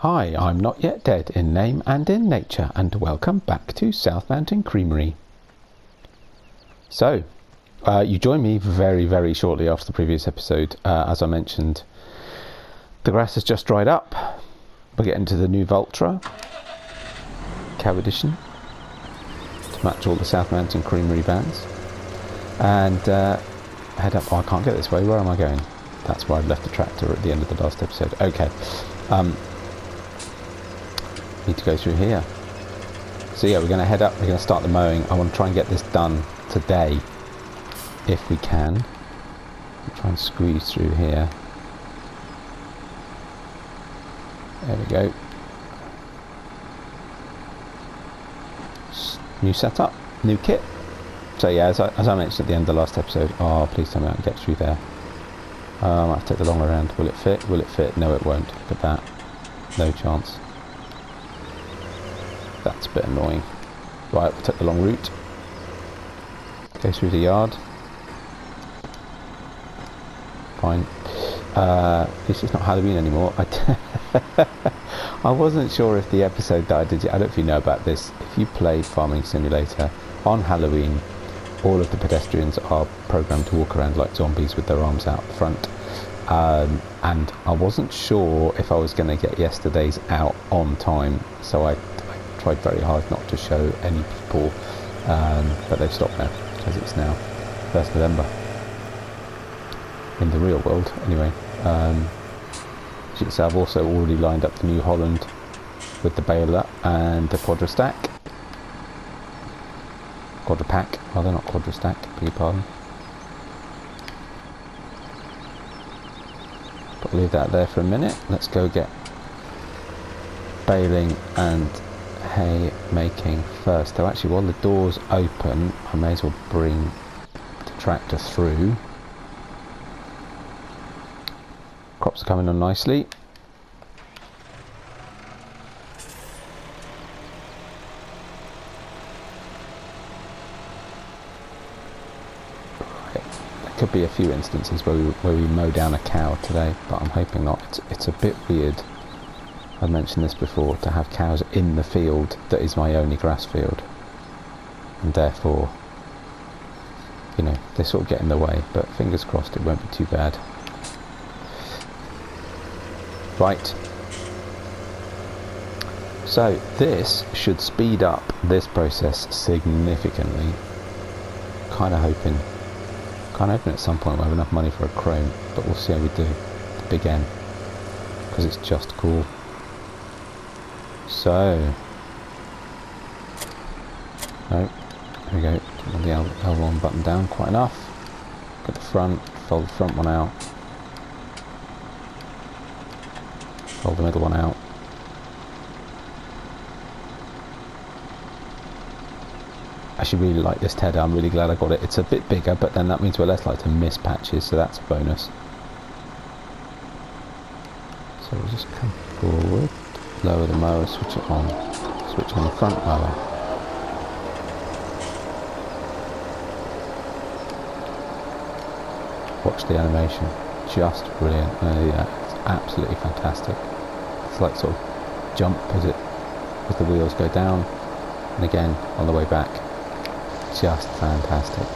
Hi, I'm Notyetdead in name and in nature, and welcome back to South Mountain Creamery. So, you joined me very shortly after the previous episode. As I mentioned, the grass has just dried up. We're getting to the new Vultra Cow Edition to match all the South Mountain Creamery vans. And head up. Oh, I can't get this way. Where am I going? That's where I left the tractor at the end of the last episode. Okay. Need to go through here. So yeah, we're going to head up. We're going to start the mowing. I want to try and get this done today, if we can. I'll try and squeeze through here. There we go. New setup, new kit. So yeah, as I mentioned at the end of the last episode, oh please tell me I can get through there. I might have to take the long way around. Will it fit? Will it fit? No, it won't. Look at that. No chance. That's a bit annoying. Right, we'll take the long route. Go through the yard. Fine. This is not Halloween anymore. I wasn't sure if the episode that I did, I don't know if you know about this. If you play Farming Simulator on Halloween, all of the pedestrians are programmed to walk around like zombies with their arms out front. And I wasn't sure if I was going to get yesterday's out on time, so I tried very hard not to show any people, but they've stopped now because it's now 1st November in the real world anyway. As you can see, I've also already lined up the new Holland with the Bale and the Quadro stack. Quadro pack, rather, not Quadro stack, beg your pardon. But leave that there for a minute. Let's go get baling and hay making first. So actually, while the door's open, I may as well bring the tractor through. Crops are coming on nicely. Right. There could be a few instances where we mow down a cow today, but I'm hoping not. It's a bit weird. I've mentioned this before, to have cows in the field that is my only grass field, and therefore, you know, they sort of get in the way, but fingers crossed it won't be too bad. Right, so this should speed up this process significantly. Kind of hoping at some point we'll have enough money for a Krone, but we'll see how we do. The big N, because it's just cool. So, no, there we go. Put the L1 button down, quite enough. Get the front, fold the front one out. Fold the middle one out. I actually really like this tedder. I'm really glad I got it. It's a bit bigger, but then that means we're less likely to miss patches, so that's a bonus. So we'll just come forward. Lower the mower, switch it on. Switch on the front mower. Watch the animation. Just brilliant. Yeah, it's absolutely fantastic. It's like sort of jump as the wheels go down, and again on the way back. Just fantastic.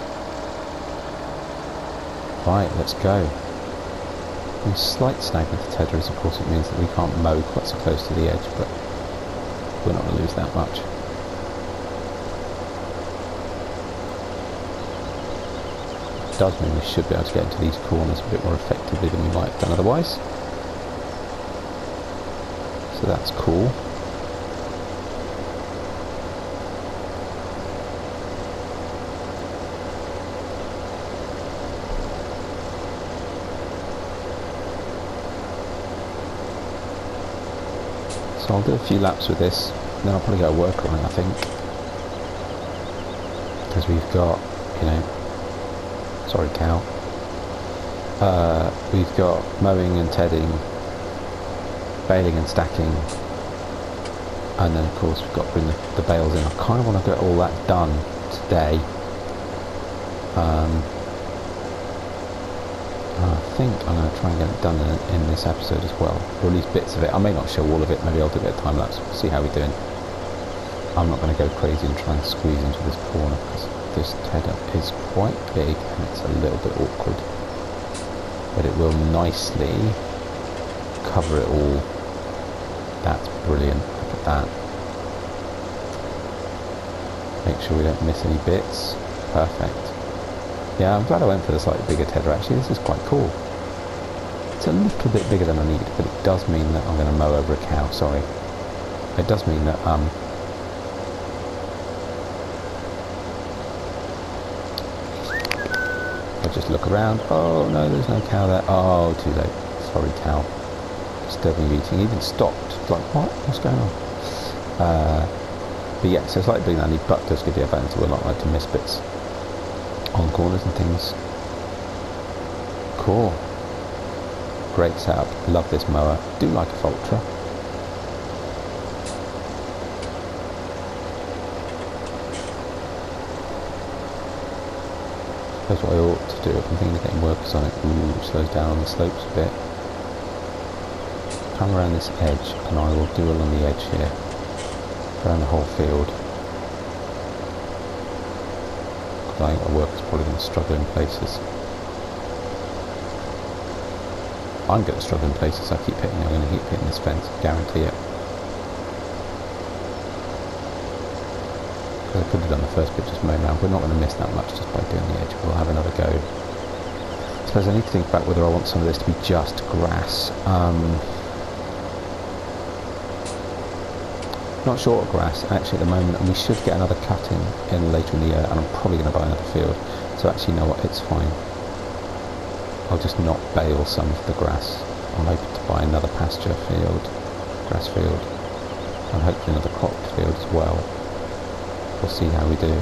Right, let's go. The slight snag with the tedder is, of course, it means that we can't mow quite so close to the edge, but we're not going to lose that much. It does mean we should be able to get into these corners a bit more effectively than we might have done otherwise. So that's cool. So I'll do a few laps with this, then I'll probably go work on it, I think. Because we've got, you know, sorry cow, we've got mowing and tedding, baling and stacking, and then of course we've got to bring the bales in. I kind of want to get all that done today. think I'm going to try and get it done in this episode as well, or at least bits of it. I may not show all of it, maybe I'll do a bit of time lapse, see how we're doing. I'm not going to go crazy and try and squeeze into this corner because this tether is quite big and it's a little bit awkward, but it will nicely cover it all. That's brilliant, look at that. Make sure we don't miss any bits. Perfect. Yeah, I'm glad I went for the slightly bigger tether actually. This is quite cool. It's a little bit bigger than I need, but it does mean that I'm going to mow over a cow. Sorry. It does mean that I'll just look around. Oh no, there's no cow there. Oh, too late. Sorry, cow. Disturbing you eating. Even stopped. It's like, what? What's going on? But yeah, so it's like bigger than I need, but does give you a advantage. We're not like to miss bits on corners and things. Cool. Great setup. Love this mower. Do like a Voltra. That's what I ought to do. I'm thinking of getting workers on it. Ooh, slows down on the slopes a bit. Come around this edge and I will do along the edge here. Around the whole field. Because I think our workers probably going to struggle in places. I'm going to struggle in places. I keep hitting. I'm going to keep hitting this fence. Guarantee it. Because I could have done the first bit just mowing around. We're not going to miss that much just by doing the edge. We'll have another go. I suppose I need to think about whether I want some of this to be just grass. Not short of grass actually at the moment, and we should get another cut in later in the year, and I'm probably going to buy another field. So actually, you know what? It's fine. I'll just not bale some of the grass. I'm hoping to buy another pasture field, grass field, and hopefully another cropped field as well. We'll see how we do.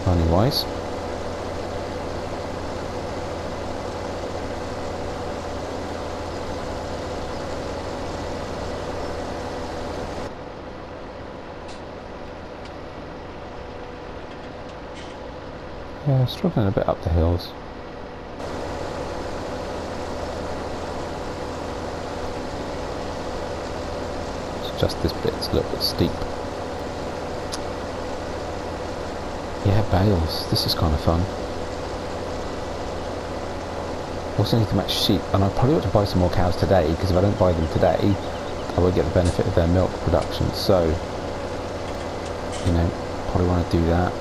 Money wise. Yeah, struggling a bit up the hills. It's just this bit's a little bit steep. Yeah, bales. This is kind of fun. Also need to match sheep, and I probably ought to buy some more cows today, because if I don't buy them today, I won't get the benefit of their milk production. So, you know, probably want to do that.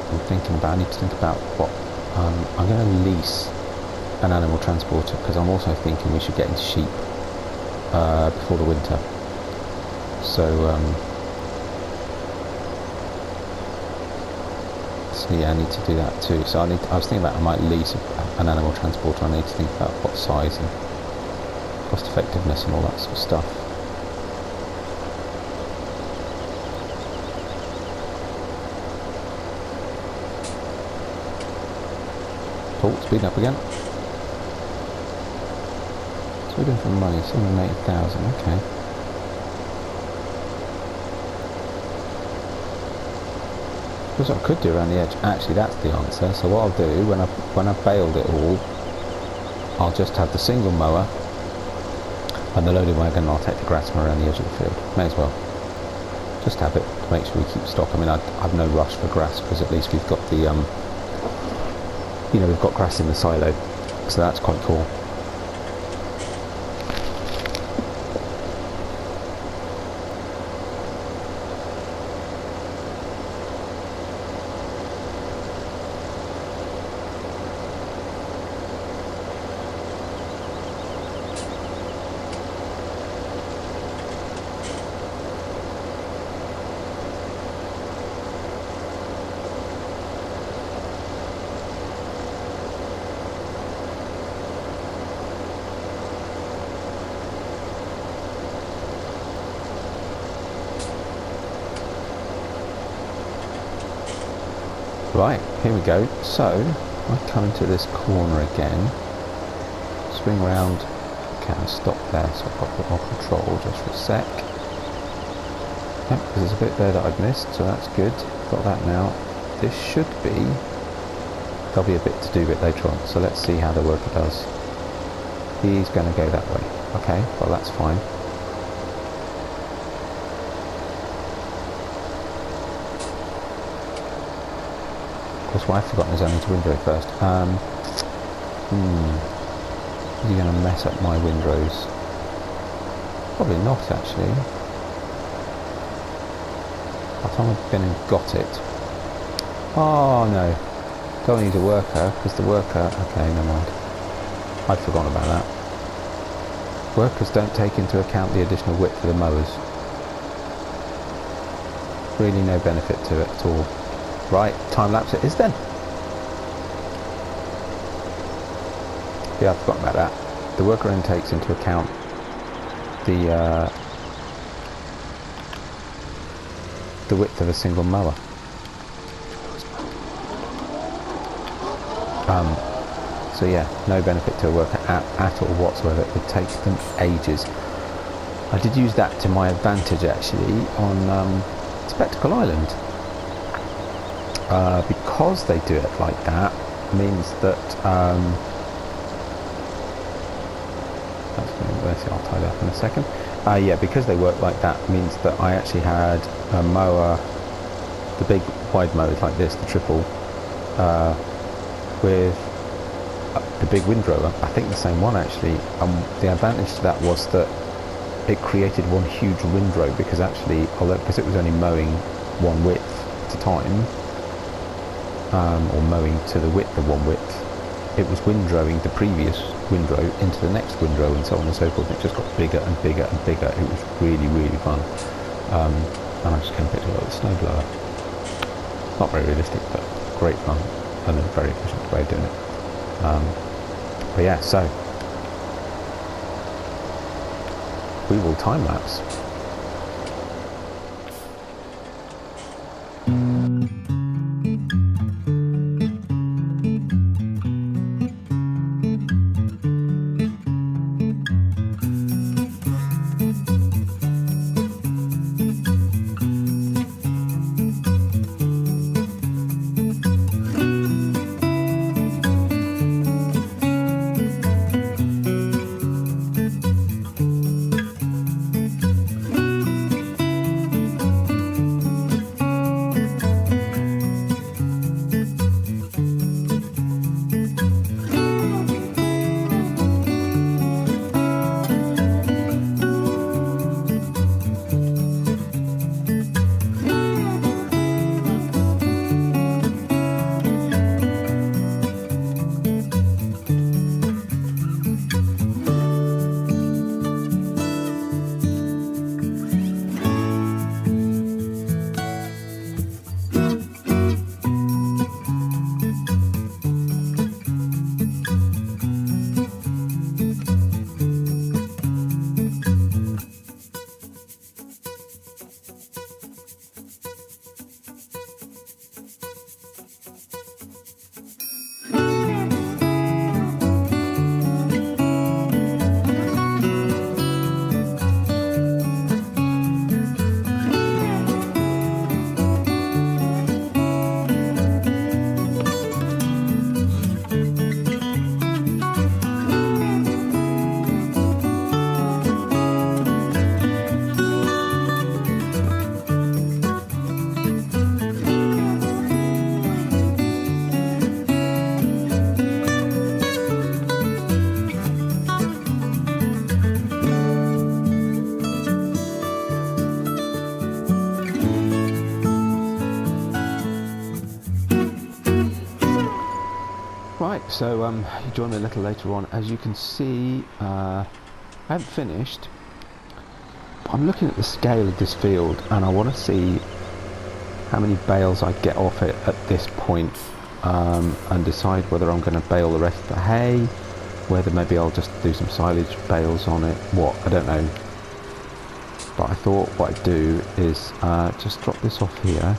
I need to think about what I'm going to lease an animal transporter, because I'm also thinking we should get into sheep before the winter. So yeah, I need to do that too. So I was thinking about I might lease an animal transporter. I need to think about what size and cost effectiveness and all that sort of stuff. Oh, speeding up again. So we're doing for money, 780,000, okay. That's what I could do around the edge. Actually, that's the answer. So what I'll do, when I've baled it all, I'll just have the single mower and the loading wagon, and I'll take the grass from around the edge of the field. May as well. Just have it to make sure we keep stock. I mean, I've no rush for grass, because at least we've got the you know, we've got grass in the silo, so that's quite cool. Right, here we go. So, I come into this corner again, swing round, okay, I'll stop there, so I've got a bit more control just for a sec. Yep, because there's a bit there that I'd missed, so that's good. Got that now. This should be there'll be a bit to do with it later on. So let's see how the worker does. He's going to go that way. Okay, well that's fine. Of course, what I've forgotten is I need to windrow first. Is he going to mess up my windrows? Probably not, actually. By the time I've been and got it. Oh no, don't need a worker, because the worker... Okay, never mind. I'd forgotten about that. Workers don't take into account the additional width for the mowers. Really no benefit to it at all. Right, time lapse it is then. Yeah, I've forgotten about that. The worker only takes into account the width of a single mower. So yeah, no benefit to a worker at all whatsoever. It takes them ages. I did use that to my advantage actually on Spectacle Island. Because they do it like that means that I'll tie that up in a second. Yeah, because they work like that means that I actually had a mower, the big wide mowers like this, the triple, with the big windrower. I think the same one actually. The advantage to that was that it created one huge windrow, because actually, because it was only mowing one width at a time, or mowing to the width of one width, it was windrowing the previous windrow into the next windrow and so on and so forth. It just got bigger and bigger and bigger. It was really, really fun. And I just came a picture of the snowblower. Not very realistic, but great fun and a very efficient way of doing it. But yeah, so we will time lapse. Right, so you join me a little later on. As you can see, I haven't finished. I'm looking at the scale of this field and I want to see how many bales I get off it at this point, and decide whether I'm going to bale the rest of the hay, whether maybe I'll just do some silage bales on it, I don't know. But I thought what I'd do is just drop this off here.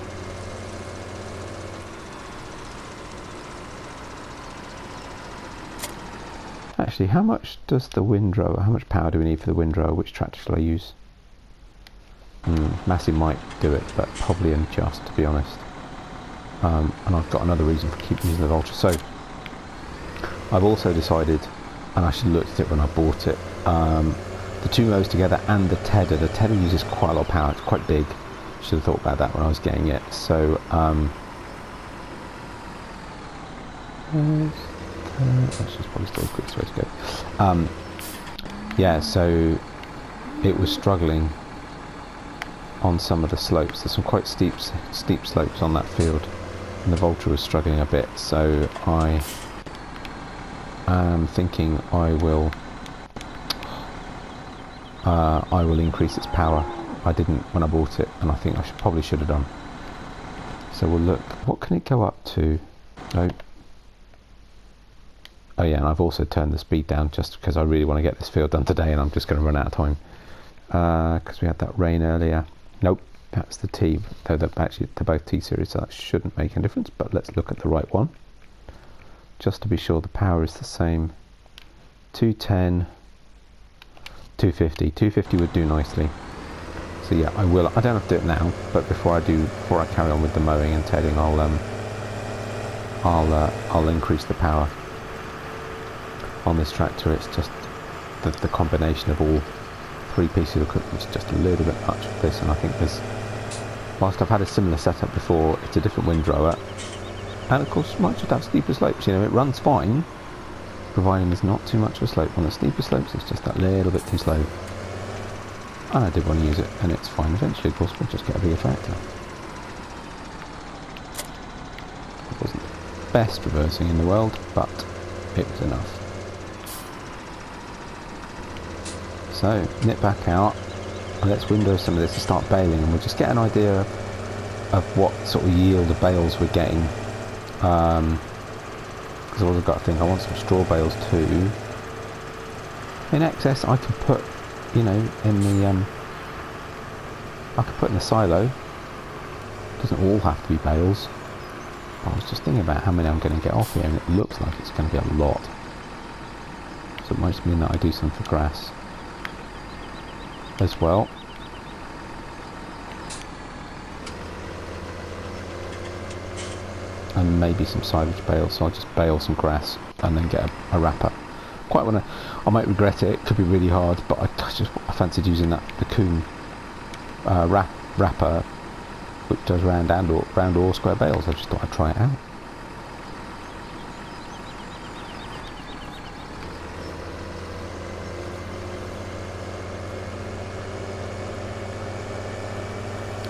Actually, how much does the windrower, how much power do we need for the windrower? Which tractor shall I use? Massive might do it, but probably only just, to be honest. and I've got another reason for keeping using the Vulture. So I've also decided, and I should have looked at it when I bought it, the two rows together and the tether uses quite a lot of power. It's quite big. Should have thought about that when I was getting it. So that's just probably still the quickest way to go. Yeah, so it was struggling on some of the slopes. There's some quite steep slopes on that field, and the Vulture was struggling a bit. So I am thinking I will increase its power. I didn't when I bought it, and I think I probably should have done. So we'll look. What can it go up to? Nope. Oh yeah, and I've also turned the speed down just because I really want to get this field done today, and I'm just going to run out of time because we had that rain earlier. Nope, that's the T. Though they're actually they're both T series, so that shouldn't make a difference. But let's look at the right one, just to be sure the power is the same. 210, 250. 250 would do nicely. So yeah, I will. I don't have to do it now, but before I carry on with the mowing and tedding, I'll increase the power on this tractor. It's just the combination of all three pieces of equipment is just a little bit much for this, and I think there's, whilst I've had a similar setup before, it's a different windrower, and of course might just have steeper slopes. You know, it runs fine providing there's not too much of a slope. On the steeper slopes it's just that little bit too slow, and I did want to use it, and it's fine. Eventually of course we'll just get a bigger tractor. It wasn't the best reversing in the world, but it was enough. So, nip back out, and let's window some of this to start baling, and we'll just get an idea of what sort of yield of bales we're getting. Because I've also got to think, I want some straw bales too. In excess, I can put, you know, in the, I could put in the silo. It doesn't all have to be bales. But I was just thinking about how many I'm going to get off here, and it looks like it's going to be a lot. So it might mean that I do some for grass as well. And maybe some silage bales, so I'll just bale some grass and then get a wrapper. Quite want to, I might regret it, it could be really hard, but I fancied using the Krone wrapper, which does round or square bales. I just thought I'd try it out.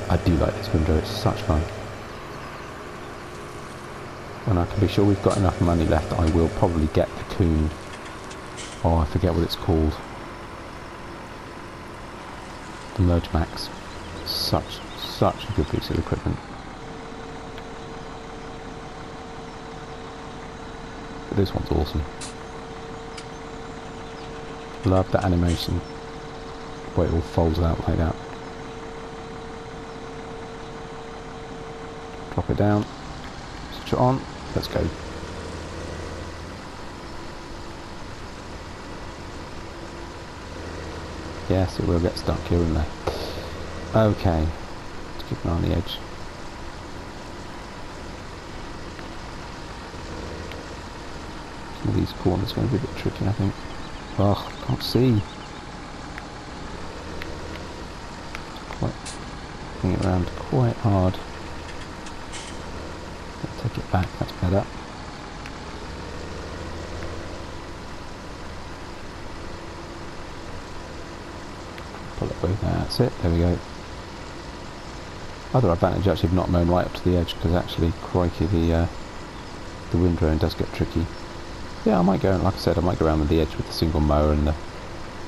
I do like this window, it's such fun. When I can be sure we've got enough money left, I will probably get the Krone. Oh, I forget what it's called. The MadMax. Such a good piece of equipment. But this one's awesome. Love the animation. The way it all folds out like that. Drop it down, switch it on, let's go. Yes, it will get stuck here and there. Okay, let's keep an eye on the edge. Some of these corners are going to be a bit tricky, I think. Oh, can't see. Quite bring it around quite hard. Take it back, that's better. Pull it away, that's it, there we go. Other advantage actually of not mowing right up to the edge, because actually, crikey, the windrow does get tricky. Yeah, I might go, like I said, I might go around with the edge with the single mower and the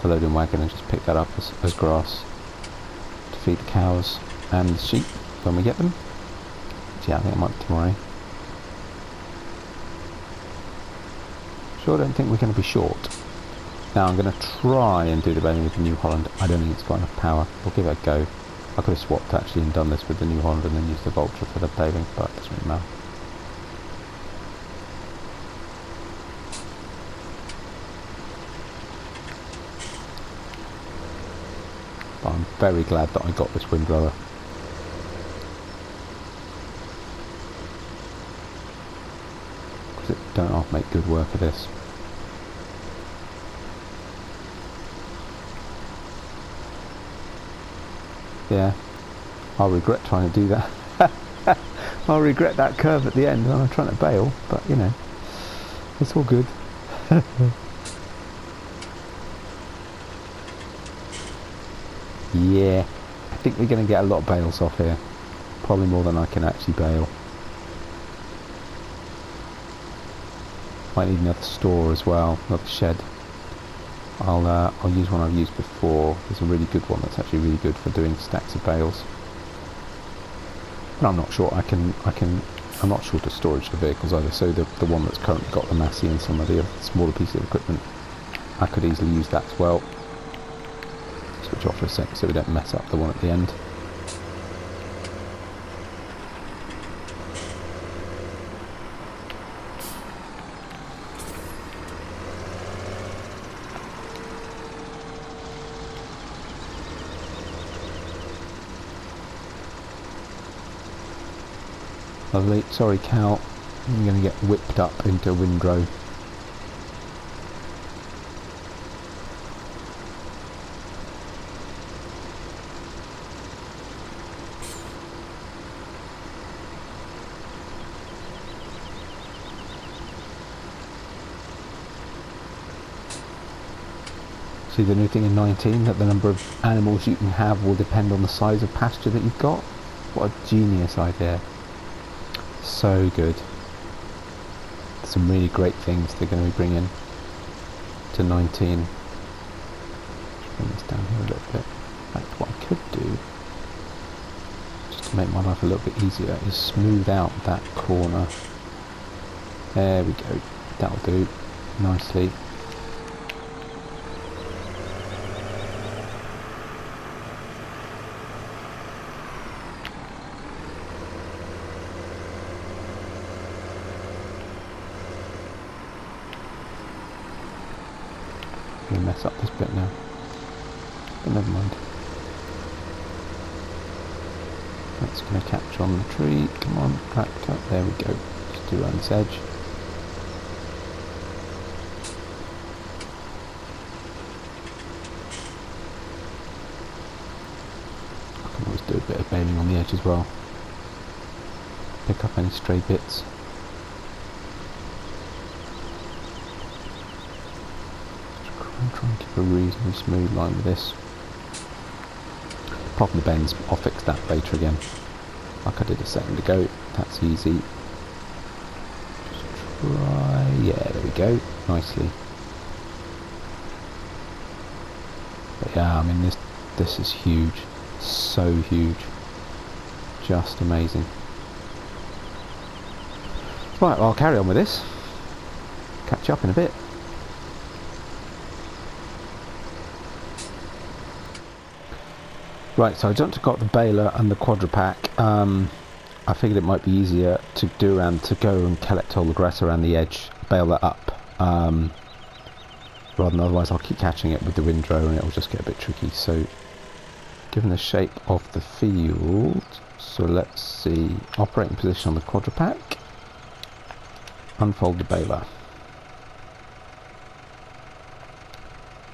loading wagon and just pick that up as grass to feed the cows and the sheep when we get them. But yeah, I think it might be tomorrow. Sure, I don't think we're going to be short. Now I'm going to try and do the baling with the New Holland. I don't think it's got enough power. We'll give it a go. I could have swapped actually and done this with the New Holland and then used the Vulture for the baling, but it doesn't really matter. But I'm very glad that I got this windrower. don't half make good work of this. Yeah, I'll regret trying to do that. I'll regret that curve at the end when I'm trying to bail, but you know, it's all good. Yeah, I think we're going to get a lot of bales off here. Probably more than I can actually bale. Might need another store as well, another shed. I'll use one I've used before. There's a really good one that's actually really good for doing stacks of bales. But I'm not sure I'm not sure to storage the vehicles either, so the one that's currently got the Massey and some of the other smaller pieces of equipment, I could easily use that as well. Switch off for a sec so we don't mess up the one at the end. Lovely. Sorry, Cal. I'm going to get whipped up into a windrow. See the new thing in 19, that the number of animals you can have will depend on the size of pasture that you've got? What a genius idea. So good. Some really great things they're going to be bringing to 19. Bring this down here a little bit. In fact, what I could do, just to make my life a little bit easier, is smooth out that corner. There we go. That'll do nicely. Mess up this bit now, but never mind. That's going to catch on the tree. Come on, tractor. There we go. Just do around this edge. I can always do a bit of baling on the edge as well. Pick up any stray bits. I'm trying to keep a reasonably smooth line with this. Apart from the bends, I'll fix that later again. Like I did a second ago. That's easy. Just try. Yeah, there we go. Nicely. But yeah, I mean this is huge. So huge. Just amazing. Right, well, I'll carry on with this. Catch up in a bit. Right, so I just got the baler and the Quadro pack. I figured it might be easier to go and collect all the grass around the edge, bale that up, rather than otherwise I'll keep catching it with the windrow and it'll just get a bit tricky. So, given the shape of the field, so let's see, operating position on the Quadro pack, unfold the baler,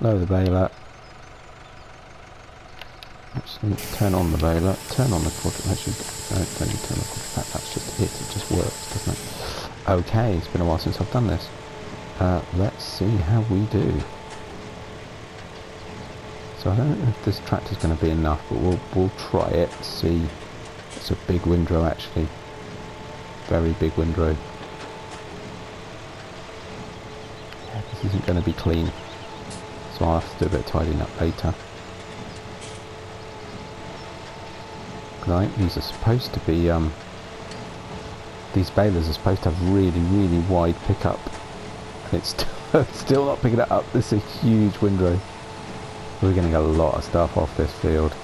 lower the baler. Actually, turn on the baler, turn on the Quadro. Actually, don't you turn on the Quadro pack, that's just it, it just works, doesn't it? Okay, it's been a while since I've done this. Let's see how we do. So I don't know if this tractor's going to be enough, but we'll try it, see. It's a big windrow actually. Very big windrow. Yeah, this isn't going to be clean. So I'll have to do a bit of tidying up later. I think these are supposed to be, these balers are supposed to have really, really wide pickup. And it's still not picking it up. This is a huge windrow. We're getting a lot of stuff off this field.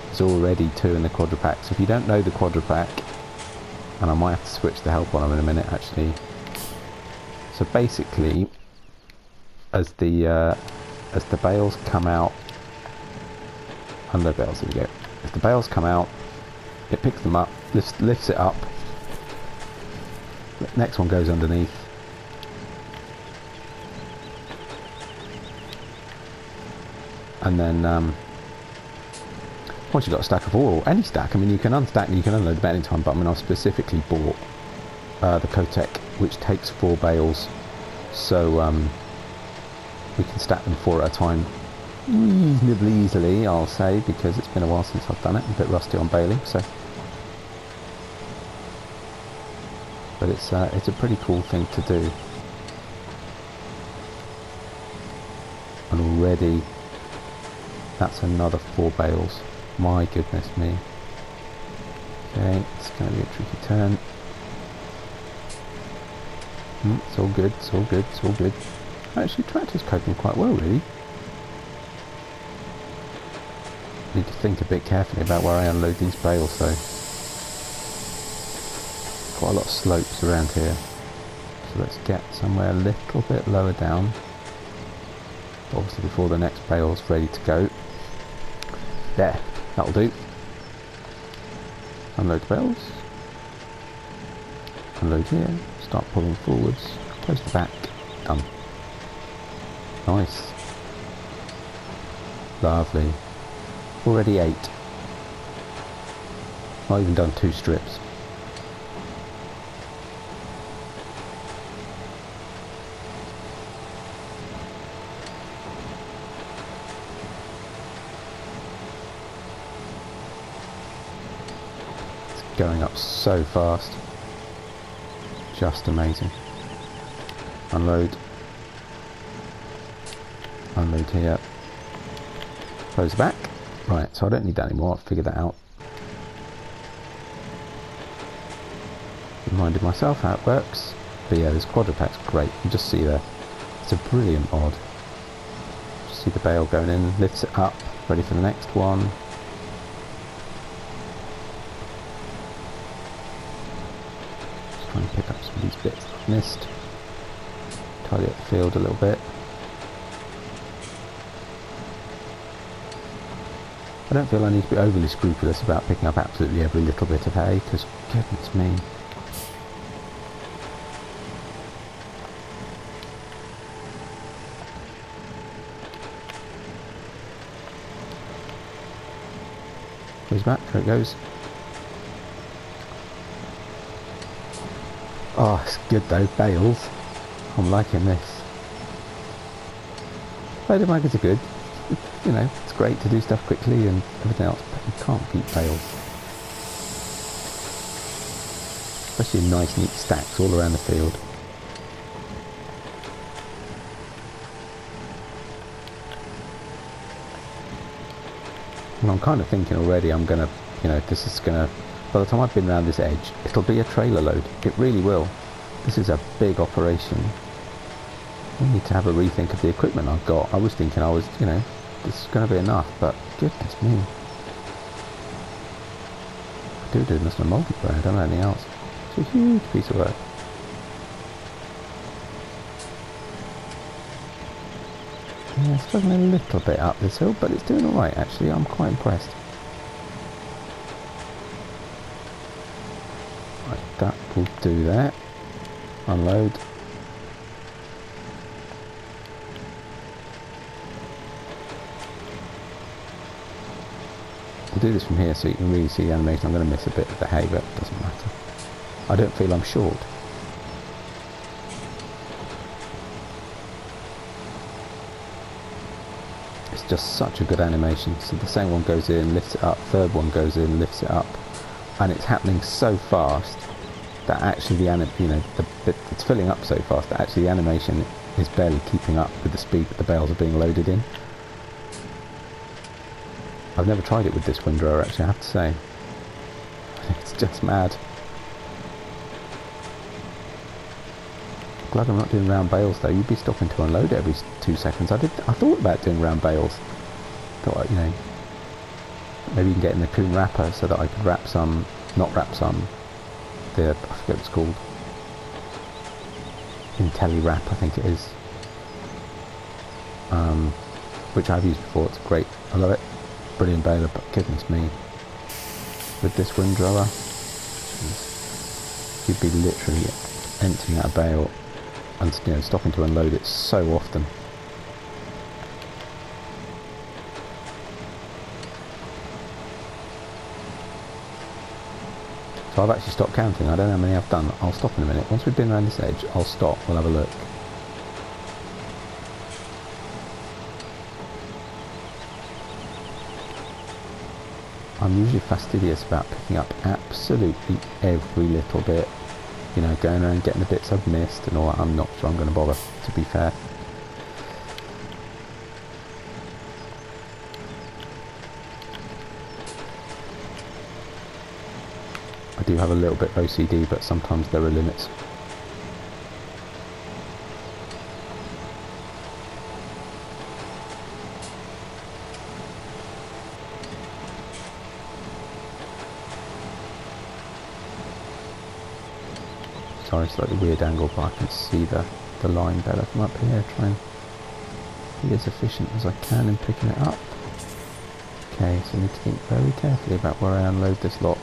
There's already 2 in the Quadro pack. So if you don't know the Quadro pack, and I might have to switch the help on them in a minute actually. So basically, as the bales come out, unload bales, there we go. As the bales come out, it picks them up, lifts it up, next one goes underneath, And then once you've got a stack of ore, or any stack, I mean, you can unstack and you can unload them at any time, but I mean, I've specifically bought the Cotech, which takes 4 bales, so we can stack them 4 at a time reasonably easily, I'll say, because it's been a while since I've done it. I'm a bit rusty on baling, so. But it's a pretty cool thing to do. And already, that's another 4 bales. My goodness me. Okay, it's going to be a tricky turn. It's all good, it's all good, it's all good. Actually, tractor's coping quite well, really. Need to think a bit carefully about where I unload these bales, though. Quite a lot of slopes around here. So let's get somewhere a little bit lower down. Obviously before the next bale's ready to go. There, that'll do. Unload the bales. Unload here. Start pulling forwards. Close the back. Done. Nice. Lovely. Already 8. Not even done 2 strips. It's going up so fast. Just amazing. Unload. Unload here. Close the back. Right, so I don't need that anymore, I've figured that out. Reminded myself how it works. But yeah, this Quadro pack's great. You can just see there. It's a brilliant mod. Just see the bale going in, lifts it up, ready for the next one. Just try and pick up some of these bits that I've missed. Tidy up the field a little bit. I don't feel I need to be overly scrupulous about picking up absolutely every little bit of hay, because goodness me. Goes back, there it goes. Oh, it's good though, bales. I'm liking this. Loader maggots are good. You know, it's great to do stuff quickly and everything else, but you can't beat bales. Especially in nice neat stacks all around the field. And I'm kind of thinking already I'm going to, you know, this is going to, by the time I've been around this edge, it'll be a trailer load. It really will. This is a big operation. I need to have a rethink of the equipment I've got. I was thinking I was, you know, this is going to be enough, but goodness me. I do this in a multiplayer, I don't know anything else. It's a huge piece of work. Yeah, it's struggling a little bit up this hill, but it's doing alright actually. I'm quite impressed. Right, that will do that. Unload. I'll do this from here so you can really see the animation. I'm going to miss a bit of the hay, but it doesn't matter. I don't feel I'm short. It's just such a good animation. So the second one goes in, lifts it up, third one goes in, lifts it up, and it's happening so fast that actually it's filling up so fast that actually the animation is barely keeping up with the speed that the bales are being loaded in. I've never tried it with this windrower actually, I have to say. It's just mad. Glad I'm not doing round bales though. You'd be stopping to unload every 2 seconds. I thought about doing round bales. Thought, you know, maybe you can get in the coon wrapper so that I could wrap some, not wrap some, I forget what it's called. Intelli wrap, I think it is. Which I've used before. It's great. I love it. Brilliant baler, but goodness me. With this windrower, you'd be literally emptying out a bale and, you know, stopping to unload it so often. So I've actually stopped counting. I don't know how many I've done. I'll stop in a minute. Once we've been around this edge, I'll stop. We'll have a look. I'm usually fastidious about picking up absolutely every little bit. You know, going around getting the bits I've missed and all that. I'm not sure I'm going to bother, to be fair. I do have a little bit of OCD, but sometimes there are limits. Sorry, slightly weird angle, but I can see the line better from up here. Try and be as efficient as I can in picking it up. Okay, so I need to think very carefully about where I unload this lot.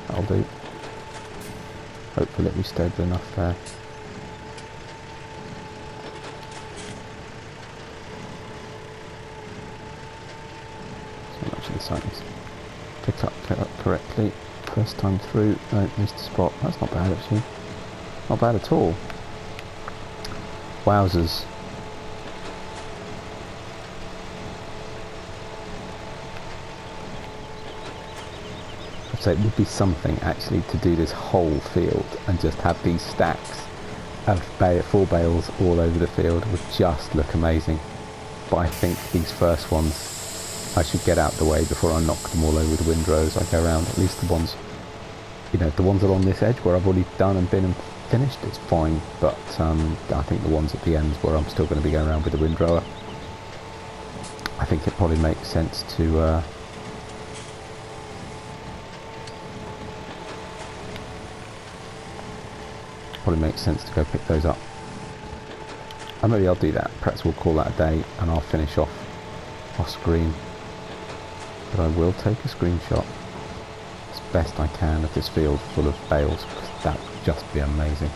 That'll do. Hopefully it'll be stable enough there. So much of the signs. Picked up correctly. First time through. No, missed a spot. That's not bad actually. Not bad at all. Wowzers. I'd say it would be something actually to do this whole field and just have these stacks of full bales all over the field. Would just look amazing. But I think these first ones I should get out the way before I knock them all over the windrow as I go around. At least the ones, you know, the ones along this edge where I've already done and been and finished, it's fine. But I think the ones at the ends where I'm still going to be going around with the windrower, I think it probably makes sense to go pick those up. And maybe I'll do that. Perhaps we'll call that a day and I'll finish off screen. But I will take a screenshot as best I can of this field full of bales, because that would just be amazing.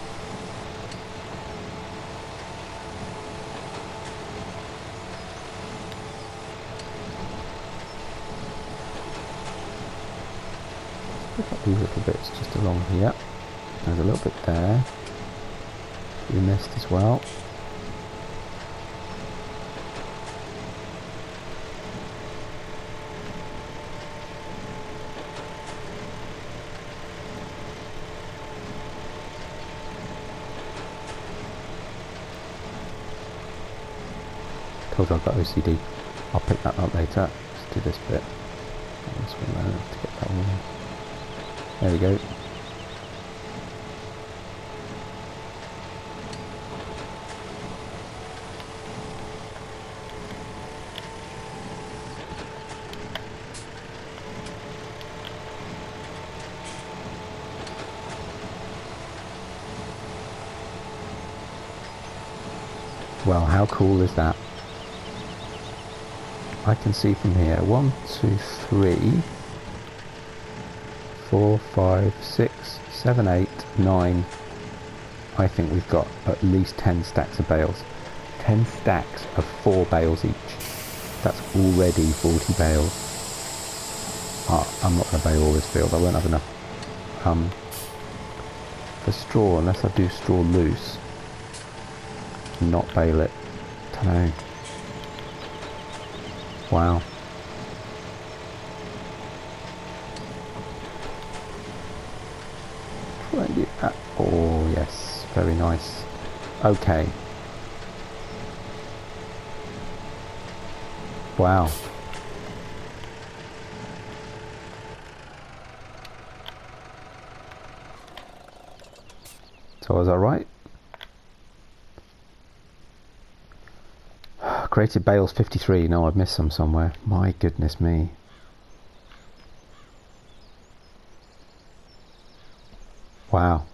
Pick up these little bits just along here. There's a little bit there. You missed as well. Told you I've got OCD. I'll pick that up later. Let's do this bit. This one there to get that one. There we go. Well, how cool is that? I can see from here 1, 2, 3, 4, 5, 6, 7, 8, 9. I think we've got at least 10 stacks of bales. 10 stacks of 4 bales each. That's already 40 bales. I'm not going to bale all this field. I won't have enough for straw unless I do straw loose. Not bale it. Don't know. Wow. Try and do that. Oh yes, very nice. Okay. Wow. So was I right? Created bales 53. No, I've missed some somewhere. My goodness me. Wow.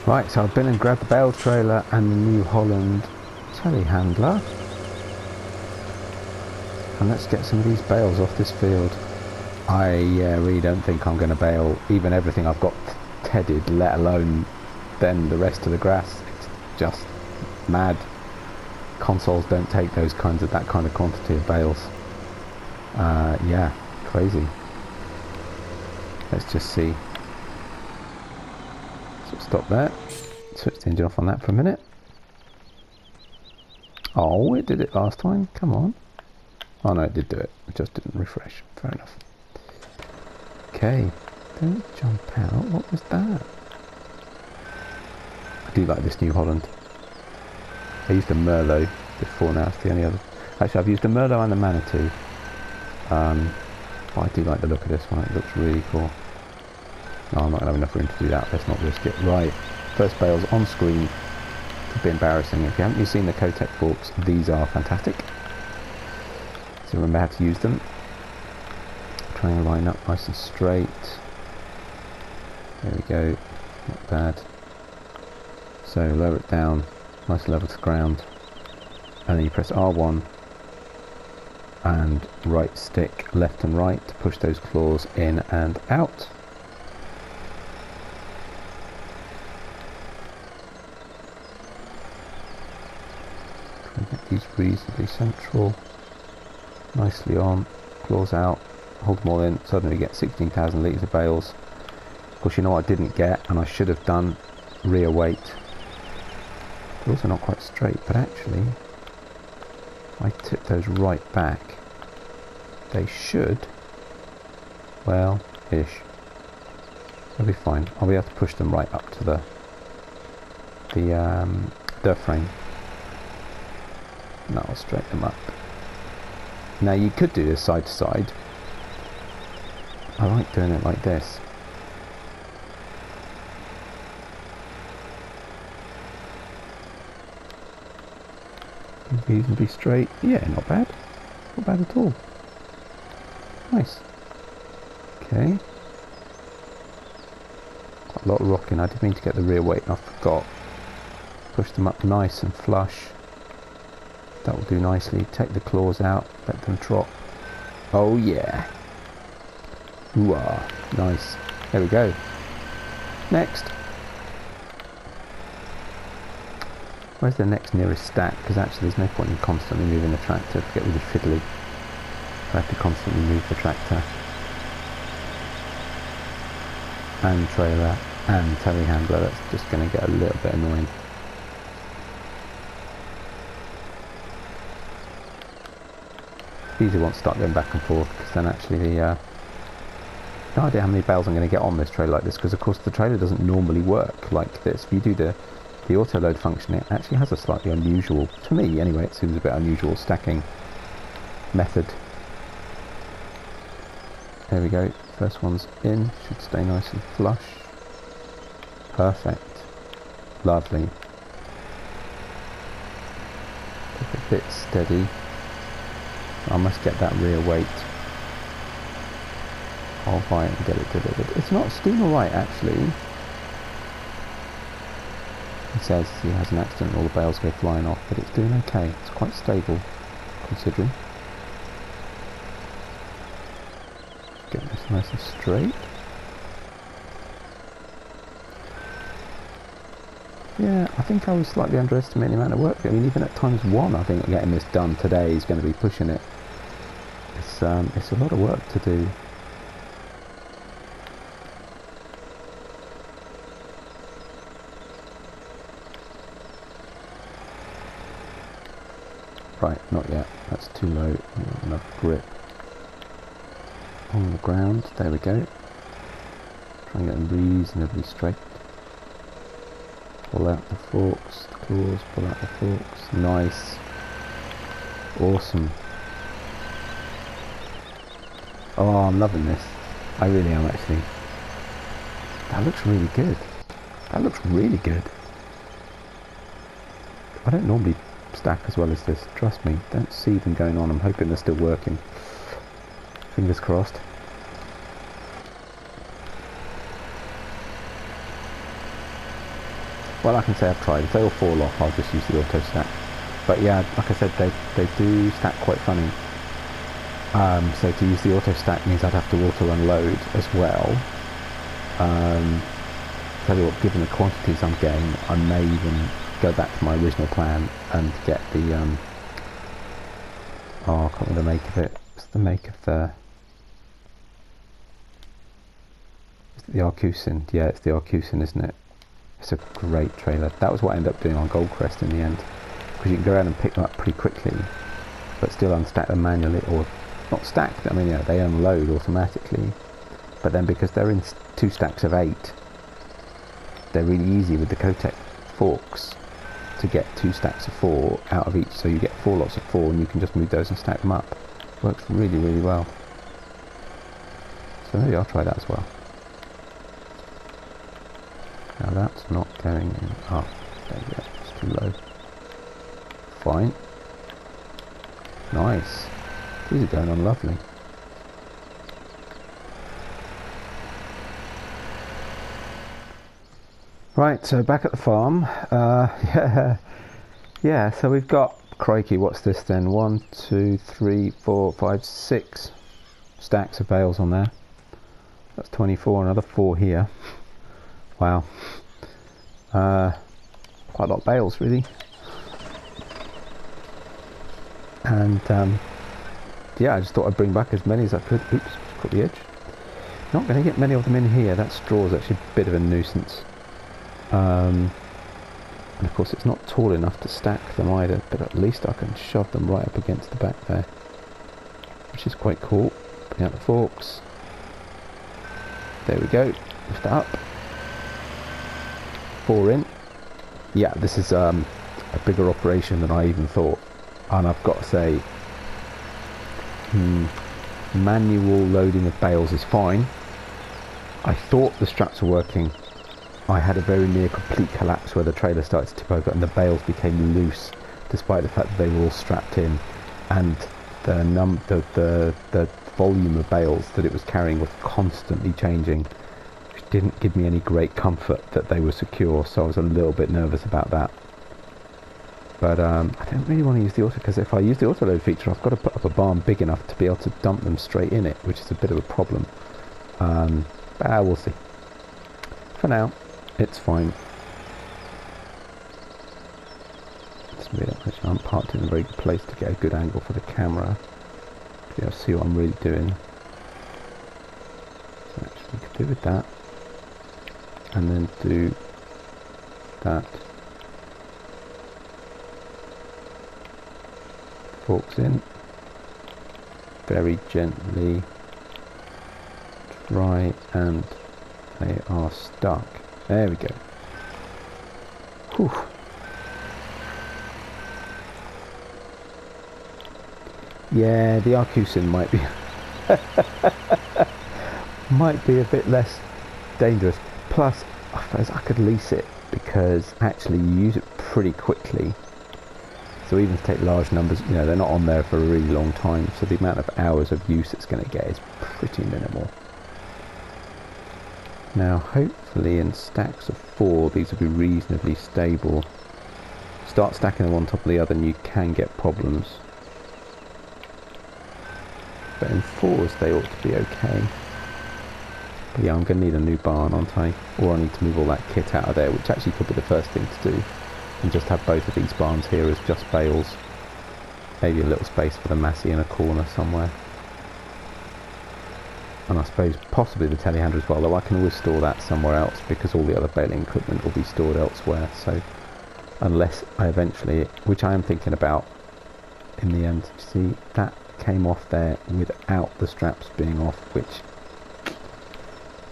Right, so I've been and grabbed the bale trailer and the new Holland telehandler. And let's get some of these bales off this field. I really don't think I'm going to bale even everything I've got tedded, let alone then the rest of the grass. It's just mad. consoles don't take that kind of quantity of bales. Yeah, crazy. Let's just see. So stop there. Switch the engine off on that for a minute. Oh, it did it last time. Come on. Oh no, it did do it. It just didn't refresh. Fair enough. Okay. Don't jump out. What was that? I do like this new Holland. I used a Merlot before, now it's the only other. Actually, I've used a Merlot and the Manitou. But I do like the look of this one. It looks really cool. No, I'm not going to have enough room to do that. Let's not risk it. Right. First bales on screen. Could be embarrassing. If you haven't seen the Cotech forks, these are fantastic. So remember how to use them. Try and line up nice and straight. There we go. Not bad. So lower it down. Nice level to ground. And then you press R1 and right stick left and right to push those claws in and out. Try and get these reasonably central. Nicely on. Claws out. Hold them all in. Suddenly you get 16,000 litres of bales. Of course, you know what I didn't get, and I should have done? Rear weight. They're also not quite straight, but actually, if I tip those right back, they should, well, ish. They'll be fine. I'll be able to push them right up to the frame. And that'll straighten them up. Now you could do this side to side. I like doing it like this. Reasonably straight. Yeah, not bad. Not bad at all. Nice. Okay. Quite a lot of rocking. I did mean to get the rear weight and I forgot. Push them up nice and flush. That will do nicely. Take the claws out. Let them drop. Oh yeah. Ooh-ah. Nice. There we go. Next. Where's the next nearest stack? Because actually there's no point in constantly moving the tractor to get really fiddly. I have to constantly move the tractor. And trailer and telehandler. That's just going to get a little bit annoying. Easy once start going back and forth, because then actually the no idea how many bales I'm going to get on this trailer like this, because of course the trailer doesn't normally work like this. If you do the auto load function, it actually has a slightly unusual, to me anyway, it seems a bit unusual stacking method. There we go, first one's in, should stay nice and flush. Perfect. Lovely. Keep it a bit steady. I must get that rear weight. I'll buy it and get it delivered. It's doing alright actually. He says he has an accident and all the bales go flying off, but it's doing okay. It's quite stable, considering. Get this nice and straight. Yeah, I think I was slightly underestimating the amount of work. I mean, even at times one, I think getting this done today is going to be pushing it. It's a lot of work to do. Right, not yet. That's too low. Not enough grip on the ground. There we go. Try and get them reasonably straight. Pull out the forks, the claws, pull out the forks. Nice. Awesome. Oh, I'm loving this. I really am actually. That looks really good. That looks really good. I don't normally stack as well as this, trust me. Don't see them going on. I'm hoping they're still working. Fingers crossed. Well, I can say I've tried. If they all fall off, I'll just use the auto stack. But yeah, like I said, they do stack quite funny. So to use the auto stack means I'd have to auto unload as well. Tell you what, given the quantities I'm getting, I may even go back to my original plan and get the oh, I can't remember the make of it. What's the make of the? Is it the Arcusin? Yeah, it's the Arcusin, isn't it? It's a great trailer. That was what I ended up doing on Goldcrest in the end, because you can go around and pick them up pretty quickly, but still unstack them manually, or not stacked. I mean, yeah, they unload automatically, but then because they're in 2 stacks of 8, they're really easy with the Cotech forks to get 2 stacks of 4 out of each, so you get 4 lots of 4 and you can just move those and stack them up. Works really, really well. So maybe I'll try that as well. Now that's not going in. Oh, there we go. It's too low. Fine. Nice. These are going on lovely. Right, so back at the farm. Yeah, so we've got, crikey, what's this then? 1, 2, 3, 4, 5, 6 stacks of bales on there. That's 24, another 4 here. Wow. Quite a lot of bales, really. And yeah, I just thought I'd bring back as many as I could. Oops, caught the edge. Not going to get many of them in here. That straw is actually a bit of a nuisance. And of course it's not tall enough to stack them either, but at least I can shove them right up against the back there, which is quite cool. Bring out the forks. There we go. Lift that up. 4 in. Yeah, this is a bigger operation than I even thought, and I've got to say, manual loading of bales is fine. I thought the straps were working. I had a very near complete collapse where the trailer started to tip over and the bales became loose, despite the fact that they were all strapped in, and the volume of bales that it was carrying was constantly changing, which didn't give me any great comfort that they were secure. So I was a little bit nervous about that. But I don't really want to use the auto, because if I use the auto load feature, I've got to put up a barn big enough to be able to dump them straight in it, which is a bit of a problem. But we'll see. For now, it's fine. Actually, I'm parked in a very good place to get a good angle for the camera. Yeah, see what I'm really doing. So actually, we could do with that, and then do that. Forks in, very gently, try, and they are stuck. There we go. Whew. Yeah, the Arcusin might be might be a bit less dangerous. Plus, I suppose I could lease it, because actually you use it pretty quickly. So even to take large numbers, you know, they're not on there for a really long time, so the amount of hours of use it's going to get is pretty minimal. Now, hopefully in stacks of 4, these will be reasonably stable. Start stacking them on top of the other and you can get problems. But in 4s, they ought to be okay. But yeah, I'm going to need a new barn, aren't I? Or I need to move all that kit out of there, which actually could be the first thing to do. And just have both of these barns here as just bales. Maybe a little space for the Massey in a corner somewhere. And I suppose possibly the telehandler as well, though I can always store that somewhere else, because all the other baling equipment will be stored elsewhere. So unless I eventually, which I am thinking about in the end, see, that came off there without the straps being off, which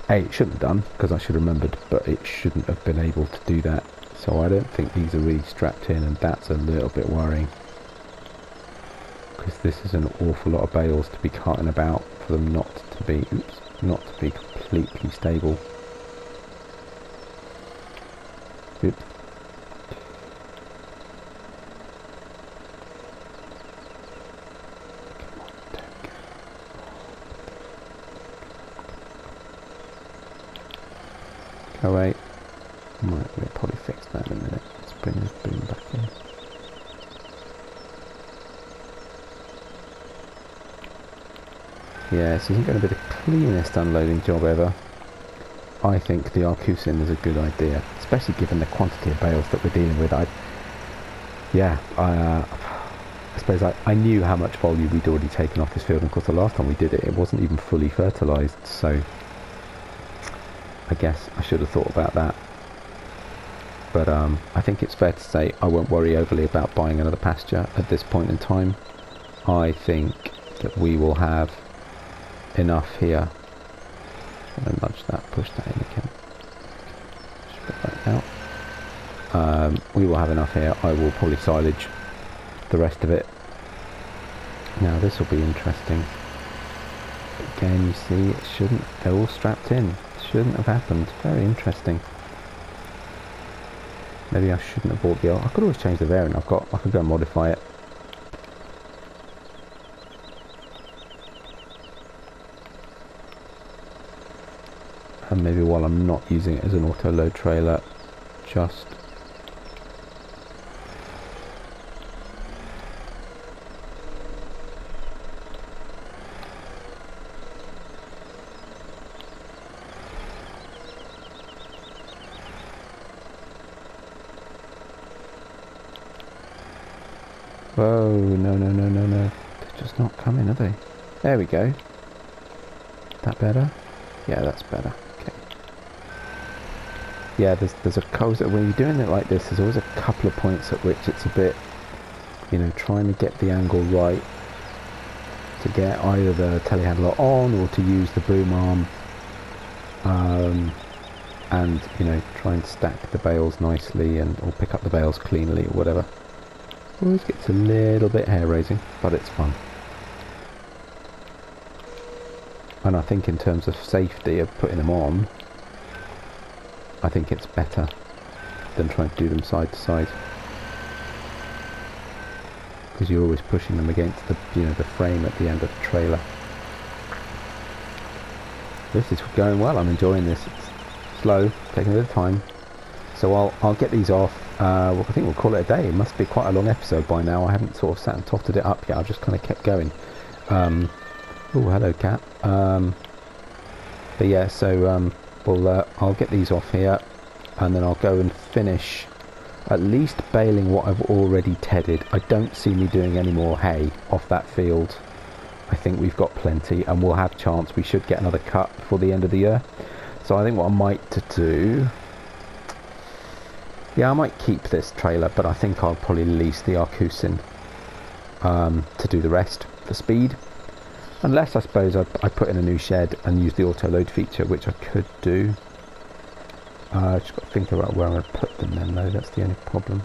A, it shouldn't have done, because I should have remembered, but it shouldn't have been able to do that. So I don't think these are really strapped in, and that's a little bit worrying, because this is an awful lot of bales to be carting about for them not to be completely stable. Good. Go away. Right, we'll probably fix that in a minute. Let's bring this boom back in. Yeah, this isn't going to be the cleanest unloading job ever. I think the Arcusin is a good idea, especially given the quantity of bales that we're dealing with. I suppose I knew how much volume we'd already taken off this field, and of course the last time we did it, it wasn't even fully fertilised, so I guess I should have thought about that. But I think it's fair to say I won't worry overly about buying another pasture at this point in time. I think that we will have enough here. I'm going to nudge that, push that in again. Just put that out. We will have enough here. I will probably silage the rest of it. Now this will be interesting. Again, you see, it shouldn't. They're all strapped in. It shouldn't have happened. Very interesting. Maybe I shouldn't have bought the. I could always change the variant I've got. I could go and modify it. And maybe while I'm not using it as an auto load trailer, just whoa, no. They're just not coming, are they? There we go. That better? Yeah, that's better. Okay. Yeah, there's a when you're doing it like this, there's always a couple of points at which it's a bit, you know, trying to get the angle right to get either the telehandler on or to use the boom arm, and you know, try and stack the bales nicely or pick up the bales cleanly or whatever. Always gets a little bit hair raising, but it's fun. And I think in terms of safety of putting them on, I think it's better than trying to do them side to side, because you're always pushing them against the, you know, the frame at the end of the trailer. This is going well. I'm enjoying this. It's slow, taking a bit of time. So I'll get these off. Well, I think we'll call it a day. It must be quite a long episode by now. I haven't sort of sat and totted it up yet. I've just kind of kept going. Oh, hello, cat. But yeah, so I'll get these off here, and then I'll go and finish at least baling what I've already tedded. I don't see me doing any more hay off that field. I think we've got plenty, and we'll have chance. We should get another cut before the end of the year. So I think what I might do... Yeah, I might keep this trailer, but I think I'll probably lease the Arcusin to do the rest for speed. Unless, I suppose, I put in a new shed and use the auto load feature, which I could do. Just got to think about where I'm going to put them then, though. That's the only problem.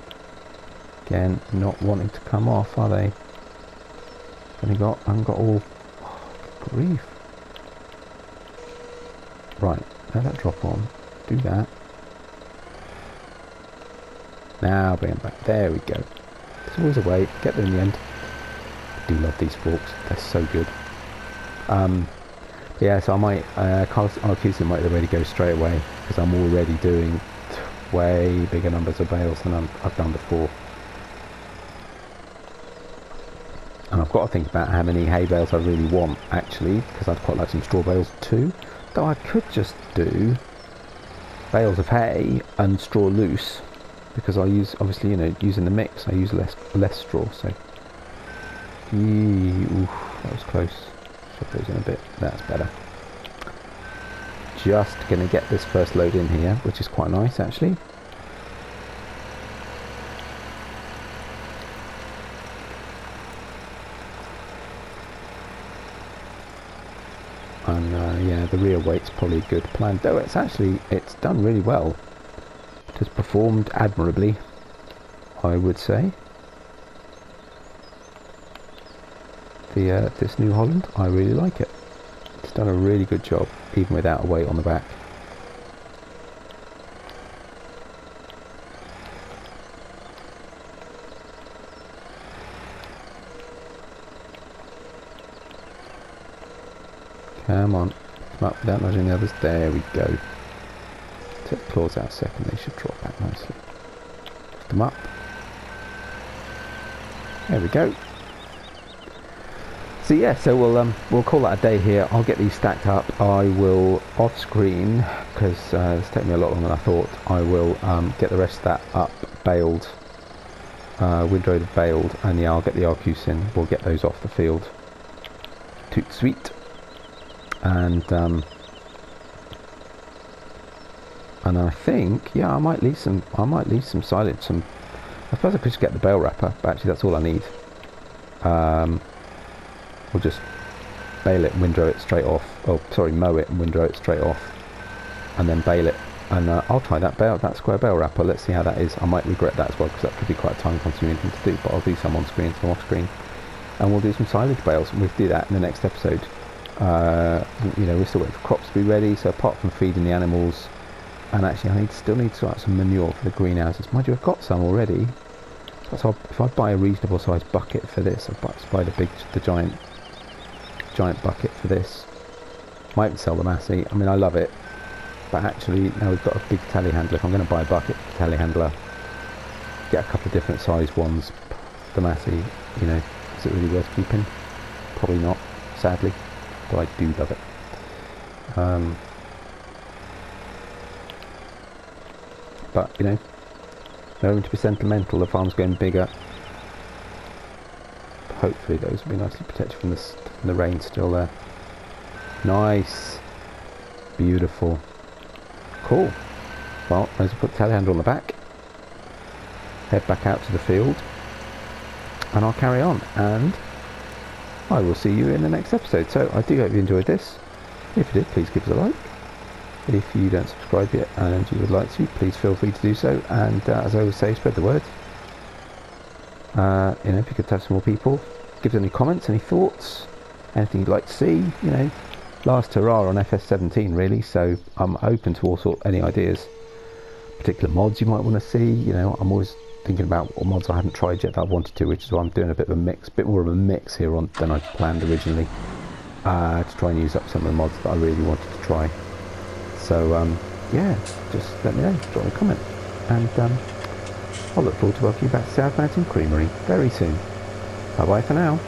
Again, not wanting to come off, are they? I haven't got all... Oh, good grief. Right, let that drop on. Do that. Now bring them back. There we go. There's always a way. Get them in the end. I do love these forks. They're so good. But yeah, so I might... Arcusin might already go straight away, because I'm already doing way bigger numbers of bales than I've done before. And I've got to think about how many hay bales I really want, actually, because I'd quite like some straw bales too. Though I could just do bales of hay and straw loose, because I use, obviously, you know, using the mix, I use less straw, so... Oof, that was close. Shove those in a bit. That's better. Just going to get this first load in here, which is quite nice, actually. And yeah, the rear weight's probably a good plan. Though it's done really well. It has performed admirably, I would say. This new Holland, I really like it. It's done a really good job, even without a weight on the back. Come on, come up without nudging the others. There we go. Take the claws out a second, they should drop back nicely. Lift them up. There we go. So yeah, so we'll call that a day here. I'll get these stacked up. I will off screen, because it's taken me a lot longer than I thought. I will get the rest of that up, baled, windrowed, baled, and yeah, I'll get the RQs in. We'll get those off the field. Toot sweet. And I think, yeah, I might leave some silage. I suppose I could just get the bale wrapper, but actually that's all I need. We'll just bale it and windrow it straight off. Oh, sorry, mow it and windrow it straight off, and then bale it. And I'll try that square bale wrapper. Let's see how that is. I might regret that as well, because that could be quite a time-consuming thing to do. But I'll do some on screen, some off screen, and we'll do some silage bales, and we'll do that in the next episode. You know, we're still waiting for crops to be ready. So apart from feeding the animals, and actually I still need to sort out some manure for the greenhouses. Mind you, I've got some already. So if I buy a reasonable sized bucket for this, I'll buy the giant bucket for this. Might even sell the Massey. I mean, I love it, but actually now we've got a big telehandler. If I'm going to buy a bucket for the telehandler, get a couple of different sized ones. The Massey, you know, is it really worth keeping? Probably not, sadly, but I do love it. But you know, no room to be sentimental. The farm's going bigger. Hopefully those will be nicely protected from the rain still there. Nice. Beautiful. Cool. Well, let's put the telehandler on the back. Head back out to the field. And I'll carry on. And I will see you in the next episode. So I do hope you enjoyed this. If you did, please give us a like. If you don't subscribe yet and you would like to, please feel free to do so. And as I always say, spread the word. You know, if you could touch some more people, give us any comments, any thoughts, anything you'd like to see. You know, last hurrah on FS17 really, so I'm open to all sorts, any ideas, particular mods you might want to see. You know, I'm always thinking about what mods I haven't tried yet that I wanted to, which is why I'm doing a bit more of a mix here than I planned originally, to try and use up some of the mods that I really wanted to try. So yeah, just let me know, drop me a comment, and I'll look forward to welcoming you back to South Mountain Creamery very soon. Bye bye for now.